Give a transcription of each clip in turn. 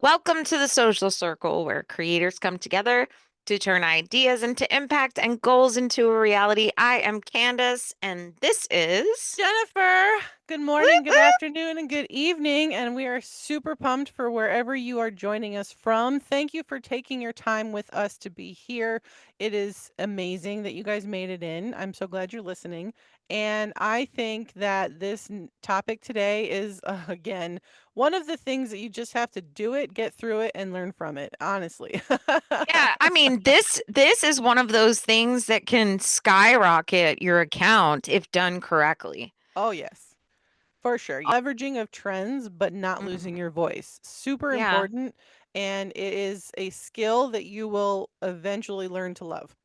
Welcome to the social circle where creators come together to turn ideas into impact and goals into a reality. I am Candace, and this is. Jennifer, good morning, Whoop, good afternoon, and good evening. And we are super pumped for wherever you are joining us from. Thank you for taking your time with us to be here. It is amazing that you guys made it in. I'm so glad you're listening. And I think that this topic today is, again, one of the things that you just have to do it, get through it, and learn from it, honestly. Yeah, I mean this is one of those things that can skyrocket your account if done correctly. Oh, yes. For sure. Leveraging of trends, but not losing Mhm. your voice. Super Yeah. important. And it is a skill that you will eventually learn to love.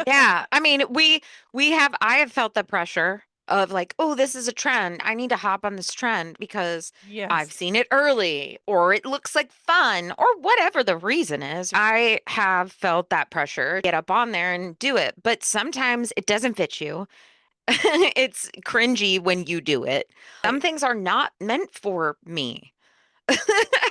Yeah, I mean, I have felt the pressure of like, oh, this is a trend. I need to hop on this trend because I've Yes. seen it early or it looks like fun or whatever the reason is. I have felt that pressure, get up on there and do it, but sometimes it doesn't fit you. It's cringy when you do it. Some Right. things are not meant for me.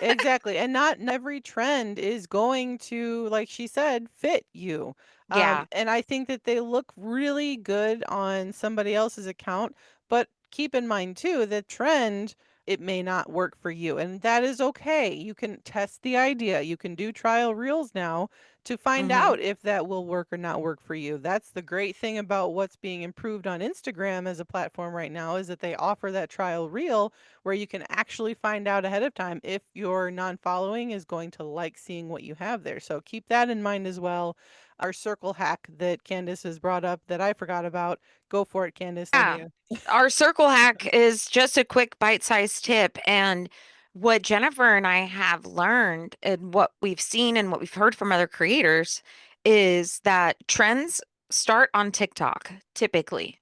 Exactly. And not every trend is going to, like she said, fit you. Yeah. And I think that they look really good on somebody else's account. But keep in mind, too, the trend, it may not work for you. And that is okay. You can test the idea. You can do trial reels now to find Mhm. out if that will work or not work for you. That's the great thing about what's being improved on Instagram as a platform right now is that they offer that trial reel where you can actually find out ahead of time if your non-following is going to like seeing what you have there. So keep that in mind as well. Our circle hack that Candace has brought up that I forgot about. Go for it, Candace. Yeah. Idea. Our circle hack is just a quick bite-sized tip. And what Jennifer and I have learned and what we've seen and what we've heard from other creators is that trends start on TikTok, typically.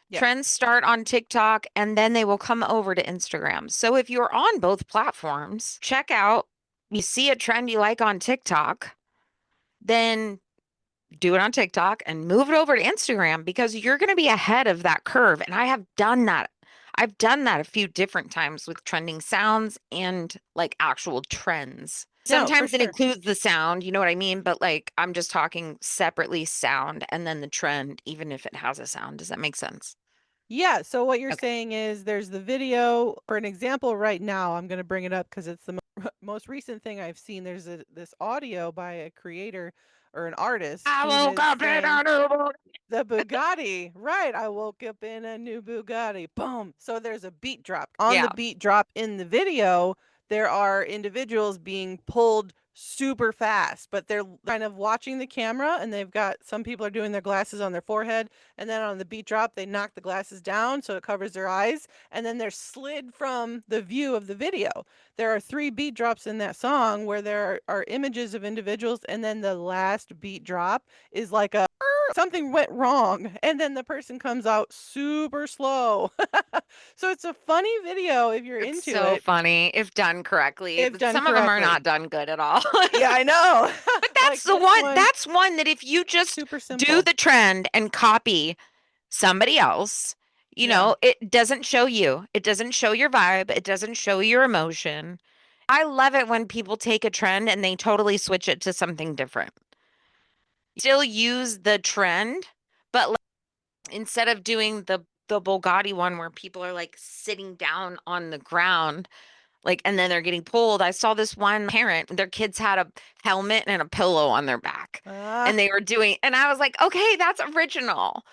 Yep. Trends start on TikTok and then they will come over to Instagram. So if you're on both platforms, check out, you see a trend you like on TikTok, then do it on TikTok and move it over to Instagram because you're going to be ahead of that curve. And I have done that. I've done that a few different times with trending sounds and like actual trends. No, for Sometimes it sure. includes the sound, you know what I mean? But like I'm just talking separately sound and then the trend, even if it has a sound. Does that make sense? Yeah. So what you're Okay. saying is there's the video. For an example, right now, I'm going to bring it up because it's the most recent thing I've seen. There's this audio by a creator or an artist I who woke is up in saying, a new. the Bugatti, right, I woke up in a new Bugatti, boom. So there's a beat drop. On the Yeah. beat drop in the video, there are individuals being pulled super fast, but they're kind of watching the camera and they've got some people are doing their glasses on their forehead and then on the beat drop they knock the glasses down so it covers their eyes and then they're slid from the view of the video. There are 3 beat drops in that song where there are images of individuals and then the last beat drop is like a something went wrong and then the person comes out super slow. So it's a funny video if you're It's into so it, funny if done correctly. if But done some of them are correctly. not done good at all. Yeah, I know. But Like that's one that if you just super do simple. the trend and copy somebody else, Yeah. it doesn't show you. It doesn't show your vibe. It doesn't show your emotion. I love it when people take a trend and they totally switch it to something different. Still use the trend, but like, instead of doing the Bugatti one where people are like sitting down on the ground, like, and then they're getting pulled. I saw this one parent, their kids had a helmet and a pillow on their back, and Ah, they were doing, and I was like, okay, that's original.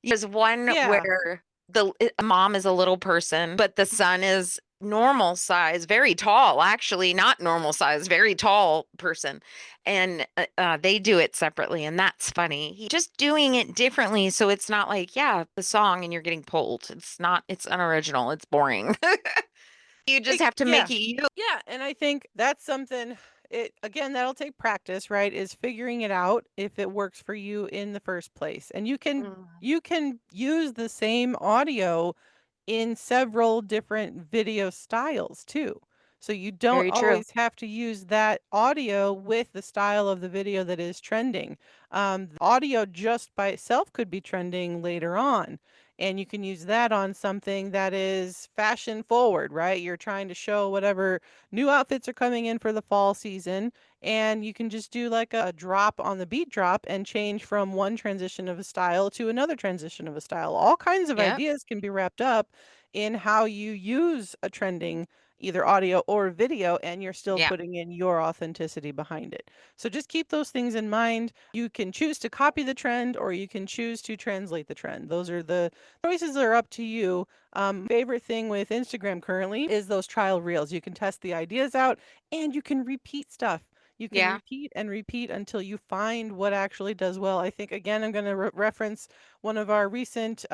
There's one yeah. where the mom is a little person, but the son is normal size, very tall, actually, not normal size, very tall person. And they do it separately, and that's funny. Just doing it differently. So it's not like, yeah, the song and you're getting pulled. It's not, it's unoriginal. It's boring. You just have to Yeah. make it you. Yeah, and I think that's something it again that'll take practice, right? Is figuring it out if it works for you in the first place. And Mm, you can use the same audio in several different video styles too. So you don't very true. always have to use that audio with the style of the video that is trending. The audio just by itself could be trending later on. and you can use that on something that is fashion forward, right? You're trying to show whatever new outfits are coming in for the fall season, and you can just do like a drop on the beat drop and change from one transition of a style to another transition of a style. All kinds of Yep. ideas can be wrapped up in how you use a trending either audio or video, and you're still Yeah. putting in your authenticity behind it. So just keep those things in mind. You can choose to copy the trend or you can choose to translate the trend. Those are the choices are up to you. Favorite thing with Instagram currently is those trial reels. You can test the ideas out and you can repeat stuff. You can Yeah. repeat and repeat until you find what actually does well. I think, again, I'm going to reference one of our recent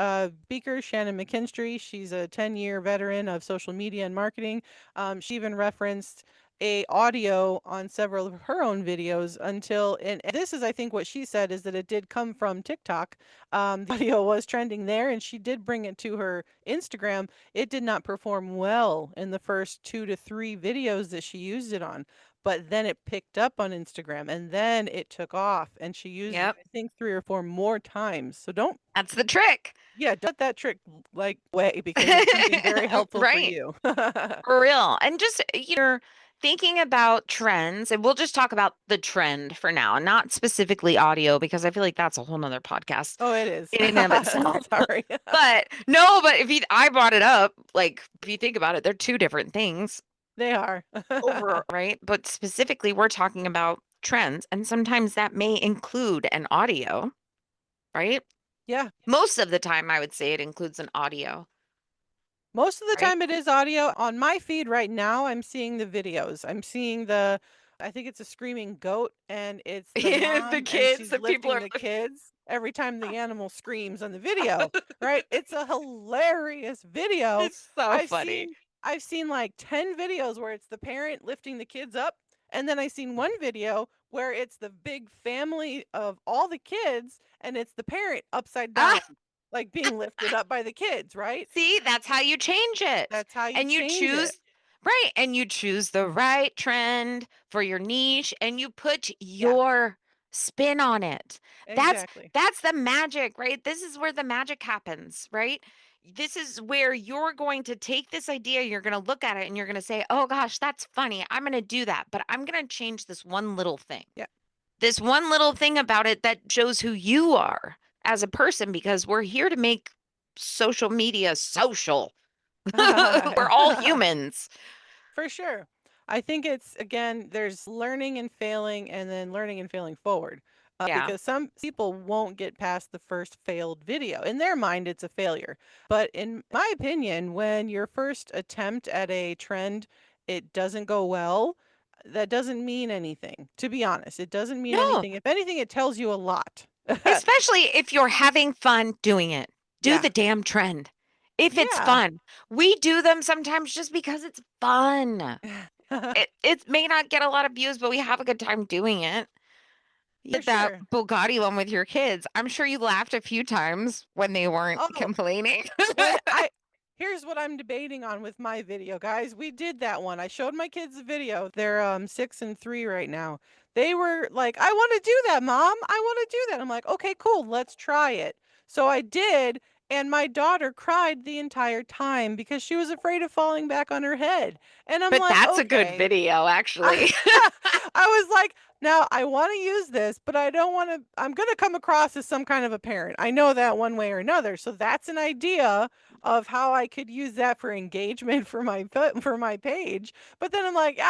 speakers, Shannon McKinstry. She's a 10-year veteran of social media and marketing. She even referenced a audio on several of her own videos until, and this is, I think, what she said is that it did come from TikTok. The audio was trending there, and she did bring it to her Instagram. It did not perform well in the first 2 to 3 videos that she used it on, but then it picked up on Instagram, and then it took off, and she used it, Yep. I think, 3 or 4 more times. So don't, That's the trick. yeah, don't let that trick like way because it's something very helpful for Right. you. For real. And just you're thinking about trends, and we'll just talk about the trend for now, and not specifically audio, because I feel like that's a whole nother podcast Oh, it is. in and of itself. Sorry. But no, but if you, I brought it up, like if you think about it, they're two different things They are. over, right? But specifically, we're talking about trends, and sometimes that may include an audio, right? Yeah. Most of the time, I would say it includes an audio, Most of the right? time it is audio. On my feed right now, I'm seeing the videos. I'm seeing the I think it's a screaming goat and it's the The mom and kids, she's the people lifting are the kids every time the animal screams on the video, right? It's a hilarious video. it's so I've funny. seen I've seen like 10 videos where it's the parent lifting the kids up, and then I seen one video where it's the big family of all the kids and it's the parent upside down Ah, like being lifted up by the kids, right? see, that's how you change it. That's how you And you change it. choose, right, and you choose the right trend for your niche and you put Yeah, your spin on it. That's exactly. that's the magic, right? This is where the magic happens, right? This is where you're going to take this idea, you're going to look at it and you're going to say, "Oh gosh, that's funny. I'm going to do that, but I'm going to change this one little thing." Yeah. This one little thing about it that shows who you are as a person, because we're here to make social media social. We're all humans. For sure. I think it's again, there's learning and failing and then learning and failing forward. Yeah. Because some people won't get past the first failed video. In their mind, it's a failure. But in my opinion, when your first attempt at a trend, it doesn't go well, that doesn't mean anything. To be honest, it doesn't mean No, anything. If anything, it tells you a lot. especially if you're having fun doing it. Do Yeah. the damn trend. If it's Yeah. fun. We do them sometimes just because it's fun. It may not get a lot of views, but we have a good time doing it. You For did that sure. Bugatti one with your kids. I'm sure you laughed a few times when they weren't Oh, complaining. when I here's what I'm debating on with my video, guys. We did that one. I showed my kids the video. They're 6 and 3 right now. They were like, "I want to do that, Mom. I want to do that." I'm like, "Okay, cool. Let's try it." So I did, and my daughter cried the entire time because she was afraid of falling back on her head. And I'm But like, that's a good "Okay." video, I actually. I was like, now I want to use this, but I don't want to. I'm going to come across as some kind of a parent. I know that one way or another. So that's an idea of how I could use that for engagement for for my page. But then I'm like,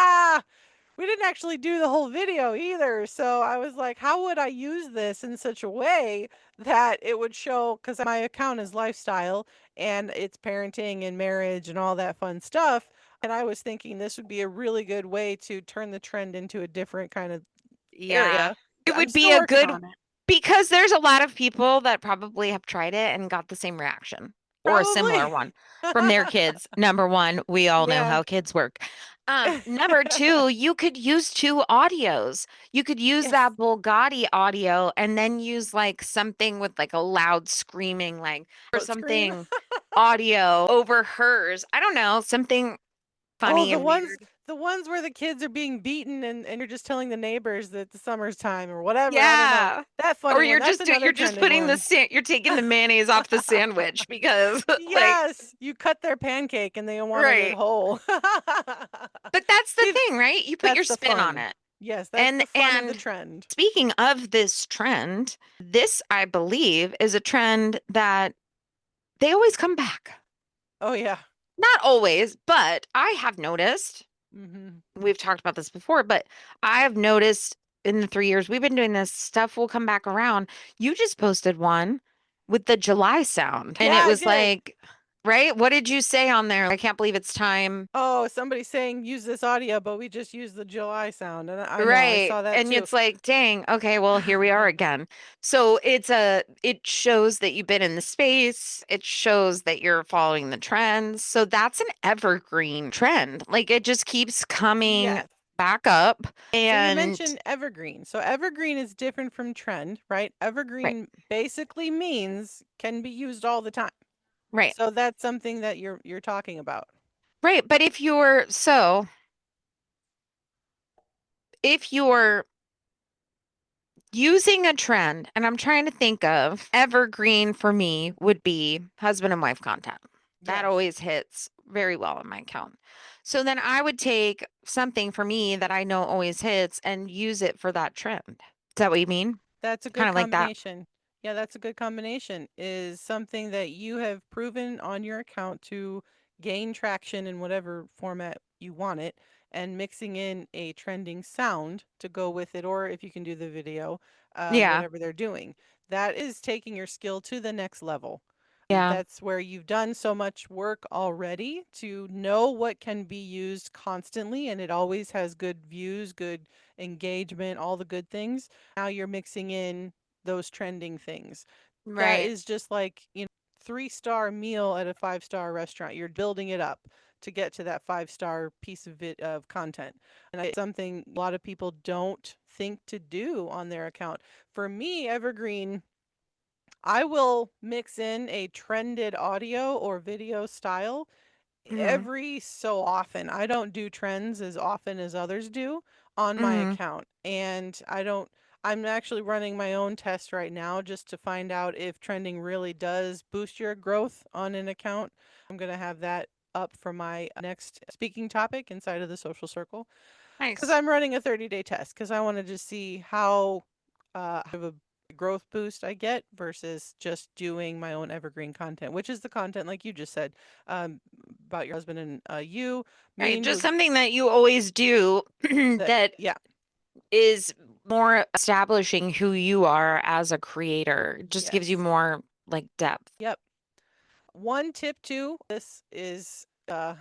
we didn't actually do the whole video either. So I was like, how would I use this in such a way that it would show? Because my account is lifestyle and it's parenting and marriage and all that fun stuff. And I was thinking this would be a really good way to turn the trend into a different kind of Yeah. area. It I'm would be still a working good, on it. because there's a lot of people that probably have tried it and got the same reaction or a similar Probably. one from their kids. Number one, we all know Yeah. how kids work. Number two, you could use two audios. You could use Yes. that Bugatti audio and then use like something with like a loud screaming, like, or Goat scream. something audio over hers. I don't know, something Oh, funny and weird. the ones where the kids are being beaten and you're just telling the neighbors that the summer's time or whatever. I don't know. Yeah. That Or funny one. you're That's just another you're just trending putting one. you're taking the mayonnaise off the sandwich because like Yes, you cut their pancake and they wanted it right. whole. But that's the See, thing, right? You put your that's the spin on fun. it. Yes, that's And the fun of the and trend. speaking of this trend, this I believe is a trend that they always come back. Oh yeah. Not always, but I have noticed, Mhm. we've talked about this before, but I have noticed in the 3 years we've been doing this, stuff will come back around. You just posted one with the July sound, and Yeah, it I was did. like, right? What did you say on there? I can't believe it's time. Oh, somebody's saying use this audio, but we just use the July sound. And I know, I Right. saw that And too. it's like, dang, okay, well, here we are again. So it shows that you've been in the space. It shows that you're following the trends. So that's an evergreen trend. Like it just keeps coming Yes. back up. So you And mentioned evergreen. So evergreen is different from trend, right? right, Evergreen basically means can be used all the time. right, So that's something that you're talking about. right. But if you're using a trend, and I'm trying to think of evergreen for me would be husband and wife content. That Yes. always hits very well on my account. So then I would take something for me that I know always hits and use it for that trend. Is that what you mean? That's a Kind good of like that. combination. Yeah, that's a good combination. Is something that you have proven on your account to gain traction in whatever format you want it, and mixing in a trending sound to go with it, or if you can do the video, Yeah. whatever they're doing. That is taking your skill to the next level. Yeah. That's where you've done so much work already to know what can be used constantly, and it always has good views, good engagement, all the good things. Now you're mixing in those trending things. That Right. is just like, 3-star meal at a 5-star restaurant. You're building it up to get to that 5-star piece of it of content. And it's something a lot of people don't think to do on their account. For me, Evergreen, I will mix in a trended audio or video style Hmm. every so often. I don't do trends as often as others do on my Hmm. account. And I'm actually running my own test right now just to find out if trending really does boost your growth on an account. I'm going to have that up for my next speaking topic inside of the social circle because Nice. I'm running a 30-day test because I wanted to see how of a growth boost I get versus just doing my own evergreen content, which is the content like you just said, um, about your husband and you, me Right. and Just you. something that you always do That that yeah, is more establishing who you are as a creator. It just gives you yes, more like depth. yep. One tip too. This is a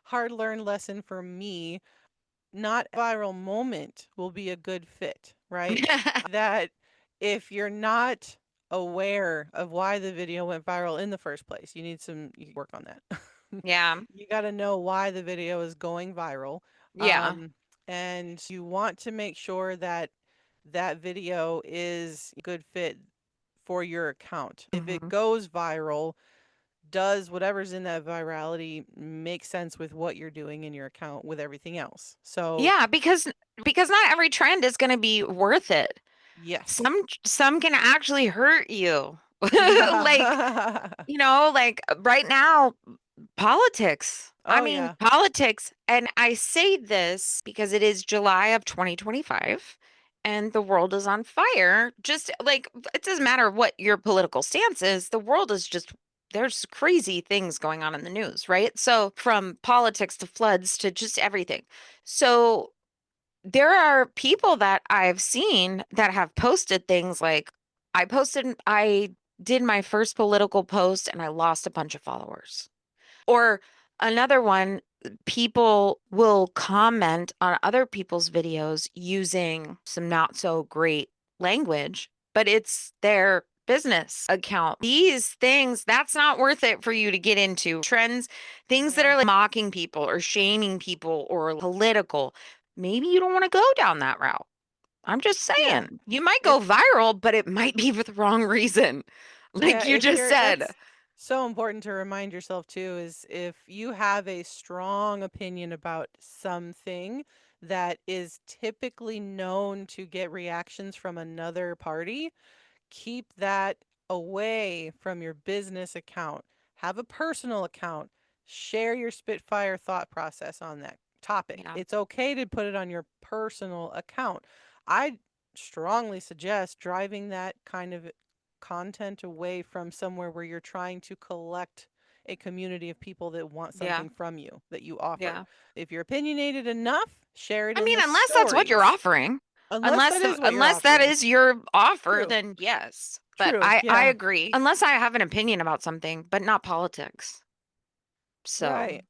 hard learned lesson for me. Not viral moment will be a good fit, right? That if you're not aware of why the video went viral in the first place, you work on that. Yeah. You got to know why the video is going viral. Yeah. Um, and you want to make sure that that video is a good fit for your account. If it Hmm. goes viral, does whatever's in that virality make sense with what you're doing in your account with everything else? So, Yeah, because not every trend is going to be worth it. yes. Some can actually hurt you. Like, Yeah. like right now, politics. I Oh, mean, yeah. politics. And I say this because it is July of 2025 and the world is on fire. Just like it doesn't matter what your political stance is, the world is just there's crazy things going on in the news, right? So from politics to floods to just everything. So there are people that I've seen that have posted things like I did my first political post and I lost a bunch of followers. Or another one, people will comment on other people's videos using some not so great language, but it's their business account. These things, that's not worth it for you to get into. Trends, things that Yeah. are like mocking people or shaming people or political. Maybe you don't want to go down that route. I'm just Yeah. saying, you might go If viral, but it might be for the wrong reason. yeah, Like you if just you're said. So important to remind yourself too is if you have a strong opinion about something that is typically known to get reactions from another party, keep that away from your business account. Have a personal account. Share your Spitfire thought process on that topic. Yeah. It's okay to put it on your personal account. I strongly suggest driving that kind of content away from somewhere where you're trying to collect a community of people that want Yeah. something from you that you offer. Yeah. If you're opinionated enough, share it I in mean, the unless that's what you're stories. offering. Unless that is what you're Unless that offering. is your offer, True. then yes. But True. I Yeah. agree. Unless I have an opinion about something, but not politics. So, Right.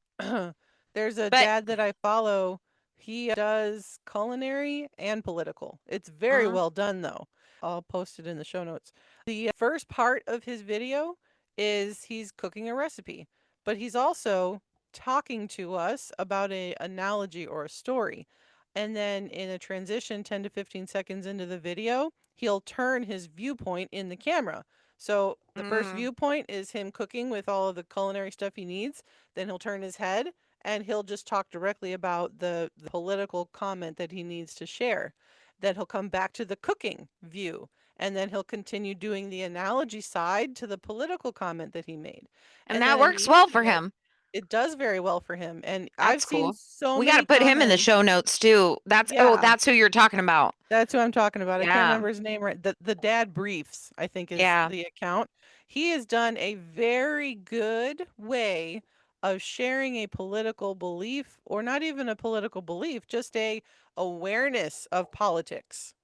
There's a but dad that I follow. He does culinary and political. It's very uh, well done, though. I'll post it in the show notes. The first part of his video is he's cooking a recipe, but he's also talking to us about a analogy or a story. And then in a transition 10 to 15 seconds into the video, he'll turn his viewpoint in the camera. So the first mm, viewpoint is him cooking with all of the culinary stuff he needs. Then he'll turn his head and he'll just talk directly about the political comment that he needs to share. Then he'll come back to the cooking view and then he'll continue doing the analogy side to the political comment that he made. and And then that in works the well for end, him. it does very well for him. And I've That's seen cool. so We got to many put him in the comments. show notes too. Yeah, That's who you're talking about. that's who I'm talking about. I can't Yeah. remember his name right. The Dad Briefs, I think is Yeah. the account. He has done a very good way of sharing a political belief or not even a political belief, just a awareness of politics.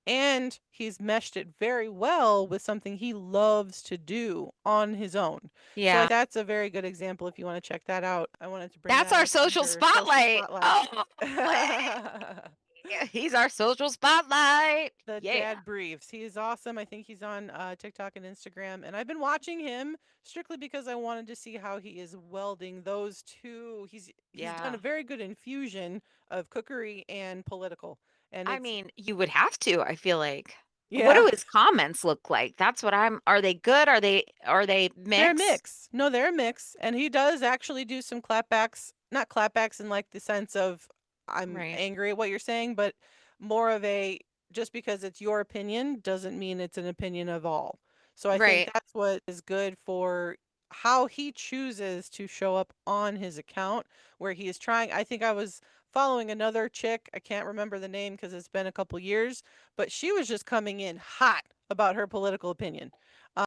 And he's meshed it very well with something he loves to do on his own. So I Yeah. think that's a very good example if you want to check that out. I wanted to bring That's that our up social under social spotlight. spotlight. Oh, he's our social spotlight. The Yeah. Dad Briefs. He is awesome. I think he's on TikTok and Instagram. And I've been watching him strictly because I wanted to see how he is welding those two. He's done Yeah. a very good infusion of cookery and political. And I it's mean, you would have to, I feel like. What yeah, do his comments look like? That's what are they good? Are they they're a mixed? mix. No, they're a mix. And he does actually do some clapbacks, not clapbacks in like the sense of I'm Right. angry at what you're saying, but more of a just because it's your opinion doesn't mean it's an opinion of all. So I think Right. that's what is good for how he chooses to show up on his account where he is trying. I think I was following another chick. I can't remember the name because it's been a couple years, but she was just coming in hot about her political opinion.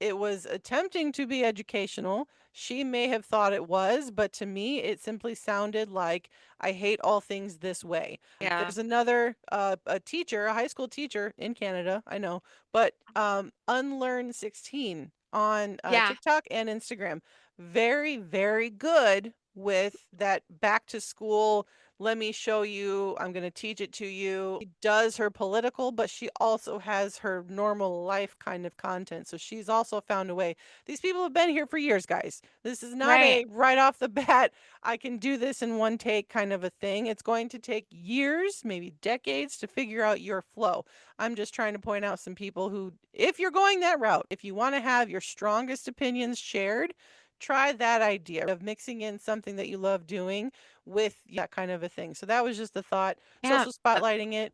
It was attempting to be educational. She may have thought it was, but to me, it simply sounded like I hate all things this way. Yeah. There's another a teacher, a high school teacher in Canada, I know, but Unlearn 16 on Yeah. TikTok and Instagram. Very, very good with that back to school. Let me show you. I'm going to teach it to you. She does her political, but she also has her normal life kind of content. So she's also found a way. These people have been here for years, guys. This is not Right. a right off the bat, I can do this in one take kind of a thing. It's going to take years, maybe decades to figure out your flow. I'm just trying to point out some people who, if you're going that route, if you want to have your strongest opinions shared, try that idea of mixing in something that you love doing with that kind of a thing. So that was just a thought. Yeah. Social spotlighting it.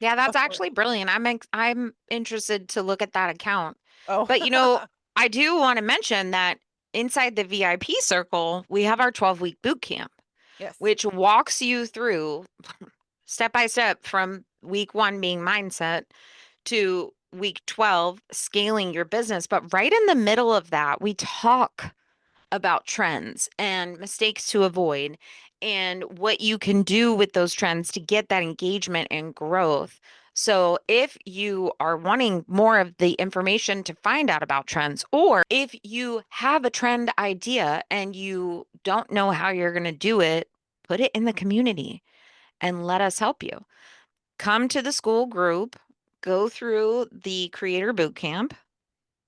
Yeah, Go that's for it. actually brilliant. I'm interested to look at that account. Oh, But I do want to mention that inside the VIP circle, we have our 12-week boot camp, yes. which walks you through step by step from week 1 being mindset to week 12 scaling your business. But right in the middle of that, we talk about trends and mistakes to avoid and what you can do with those trends to get that engagement and growth. So, if you are wanting more of the information to find out about trends, or if you have a trend idea and you don't know how you're going to do it, put it in the community and let us help you. Come to the school group, go through the creator boot camp,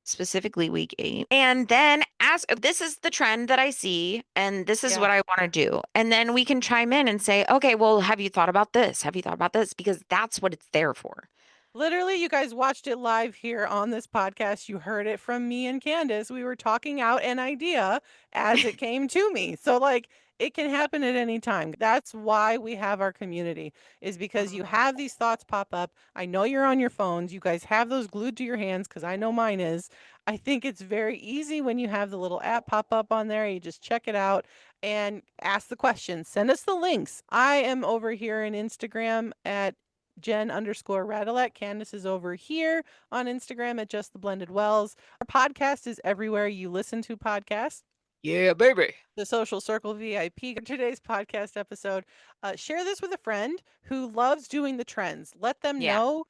specifically week 8. And then ask, this is the trend that I see, and this is Yeah. what I want to do. And then we can chime in and say, okay, well, have you thought about this? Have you thought about this? Because that's what it's there for. Literally, you guys watched it live here on this podcast. You heard it from me and Candace. We were talking out an idea as it came to me. So, like, it can happen at any time. That's why we have our community, is because you Mhm. have these thoughts pop up. I know you're on your phones. You guys have those glued to your hands because I know mine is. I think it's very easy when you have the little app pop up on there. You just check it out and ask the questions. Send us the links. I am over here in Instagram at Jen_Radilette. Candace is over here on Instagram at Just the Blended Wells. Our podcast is everywhere you listen to podcasts. Yeah, baby. The Social Circle VIP. Today's podcast episode. Share this with a friend who loves doing the trends. Let them Yeah. know,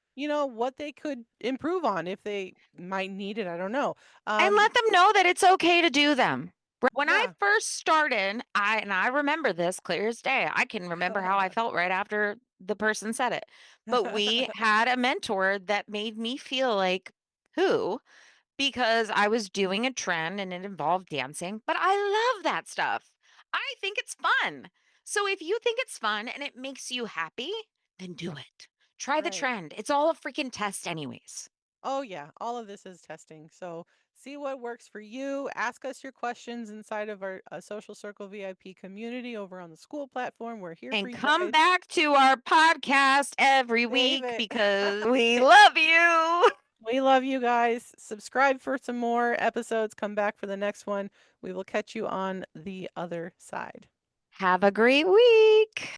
what they could improve on if they might need it. I don't know. And Um, let them know that it's okay to do them. When I yeah. first started, I remember this clear as day. I can remember how I felt right after the person said it. But we had a mentor that made me feel like who because I was doing a trend and it involved dancing, but I love that stuff. I think it's fun. So if you think it's fun and it makes you happy, then do it. Try the Right. trend. It's all a freaking test anyways. Oh, yeah. All of this is testing. So see what works for you. Ask us your questions inside of our Social Circle VIP community over on the school platform. We're here for And you come guys. back to our podcast every Save week it. because we love you. We love you guys. Subscribe for some more episodes. Come back for the next one. We will catch you on the other side. Have a great week.